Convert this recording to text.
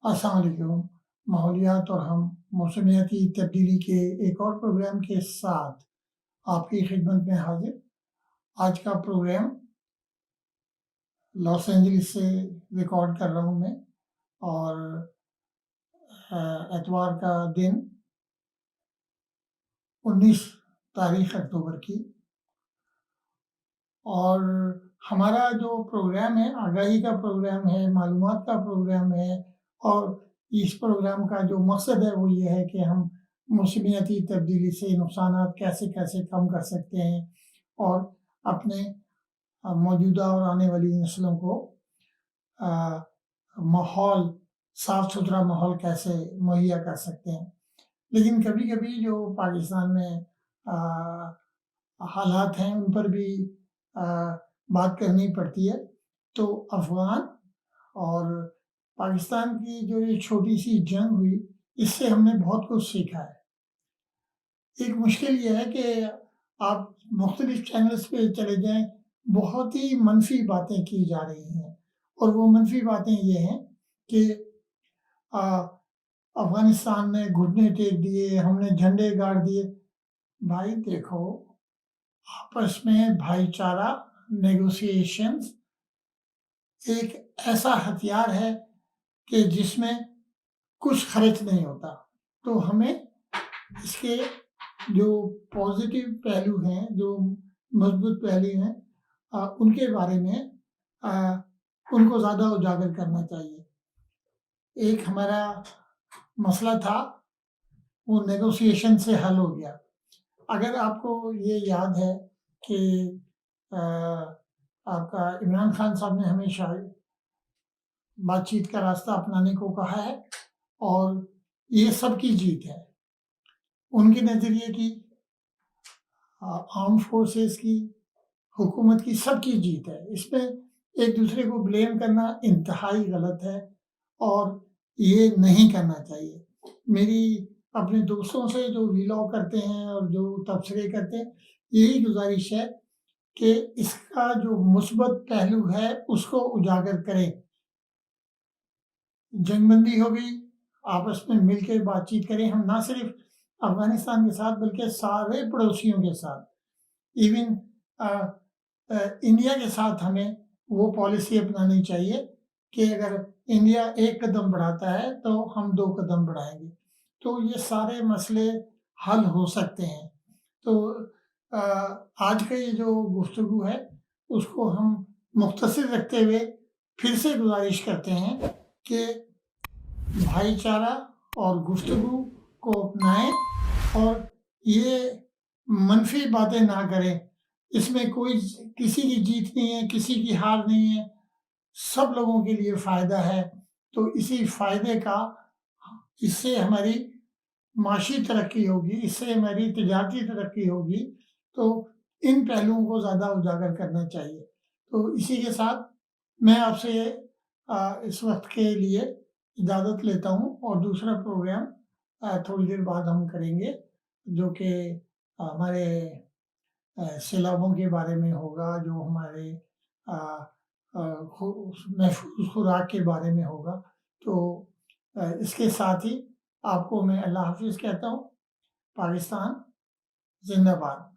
السلام علیکم۔ ماحولیات اور ہم موسمیاتی تبدیلی کے ایک اور پروگرام کے ساتھ آپ کی خدمت میں حاضر۔ آج کا پروگرام لاس اینجلس سے ریکارڈ کر رہا ہوں میں، اور اتوار کا دن 19 تاریخ اکتوبر کی، اور ہمارا جو پروگرام ہے آگاہی کا پروگرام ہے، معلومات کا پروگرام ہے، اور اس پروگرام کا جو مقصد ہے وہ یہ ہے کہ ہم موسمیاتی تبدیلی سے نقصانات کیسے کیسے کم کر سکتے ہیں، اور اپنے موجودہ اور آنے والی نسلوں کو ماحول، صاف ستھرا ماحول کیسے مہیا کر سکتے ہیں۔ لیکن کبھی کبھی جو پاکستان میں حالات ہیں ان پر بھی بات کرنی پڑتی ہے۔ تو افغان اور پاکستان کی جو یہ چھوٹی سی جنگ ہوئی، اس سے ہم نے بہت کچھ سیکھا ہے۔ ایک مشکل یہ ہے کہ آپ مختلف چینلز پہ چلے جائیں، بہت ہی منفی باتیں کی جا رہی ہیں، اور وہ منفی باتیں یہ ہیں کہ افغانستان نے گھٹنے ٹیک دیے، ہم نے جھنڈے گاڑ دیے۔ بھائی دیکھو، آپس میں بھائی چارہ، نیگوسیشنز ایک ایسا ہتھیار ہے کہ جس میں کچھ خرچ نہیں ہوتا۔ تو ہمیں اس کے جو پازیٹیو پہلو ہیں، جو مثبت پہلو ہیں، ان کے بارے میں ان کو زیادہ اجاگر کرنا چاہیے۔ ایک ہمارا مسئلہ تھا، وہ نیگوسیشن سے حل ہو گیا۔ اگر آپ کو یہ یاد ہے کہ آپ کا عمران خان صاحب نے ہمیشہ بات چیت کا راستہ اپنانے کو کہا ہے، اور یہ سب کی جیت ہے، ان کے نظریے کی، آرم فورسز کی، حکومت کی، سب کی جیت ہے۔ اس میں ایک دوسرے کو بلیم کرنا انتہائی غلط ہے، اور یہ نہیں کرنا چاہیے۔ میری اپنے دوستوں سے جو ویلاگ کرتے ہیں اور جو تبصرے کرتے ہیں، یہی گزارش ہے کہ اس کا جو مثبت پہلو ہے اس کو اجاگر کریں۔ جنگ بندی ہو گئی، آپس میں مل کے بات چیت کریں۔ ہم نہ صرف افغانستان کے ساتھ بلکہ سارے پڑوسیوں کے ساتھ، ایون انڈیا کے ساتھ ہمیں وہ پالیسی اپنانی چاہیے کہ اگر انڈیا ایک قدم بڑھاتا ہے تو ہم 2 قدم بڑھائیں گے، تو یہ سارے مسئلے حل ہو سکتے ہیں۔ تو آج کا یہ جو گفتگو ہے اس کو ہم مختصر رکھتے ہوئے پھر سے گزارش کرتے ہیں کہ بھائی چارہ اور گفتگو کو اپنائیں، اور یہ منفی باتیں نہ کریں۔ اس میں کوئی کسی کی جیت نہیں ہے، کسی کی ہار نہیں ہے، سب لوگوں کے لیے فائدہ ہے۔ تو اسی فائدے کا، اس سے ہماری معاشی ترقی ہوگی، اس سے ہماری تجارتی ترقی ہوگی، تو ان پہلوؤں کو زیادہ اجاگر کرنا چاہیے۔ تو اسی کے ساتھ میں آپ سے اس وقت کے لیے اجازت لیتا ہوں، اور دوسرا پروگرام تھوڑی دیر بعد ہم کریں گے، جو کہ ہمارے سیلابوں کے بارے میں ہوگا، جو ہمارے محفوظ خوراک کے بارے میں ہوگا۔ تو اس کے ساتھ ہی آپ کو میں اللہ حافظ کہتا ہوں۔ پاکستان زندہ باد۔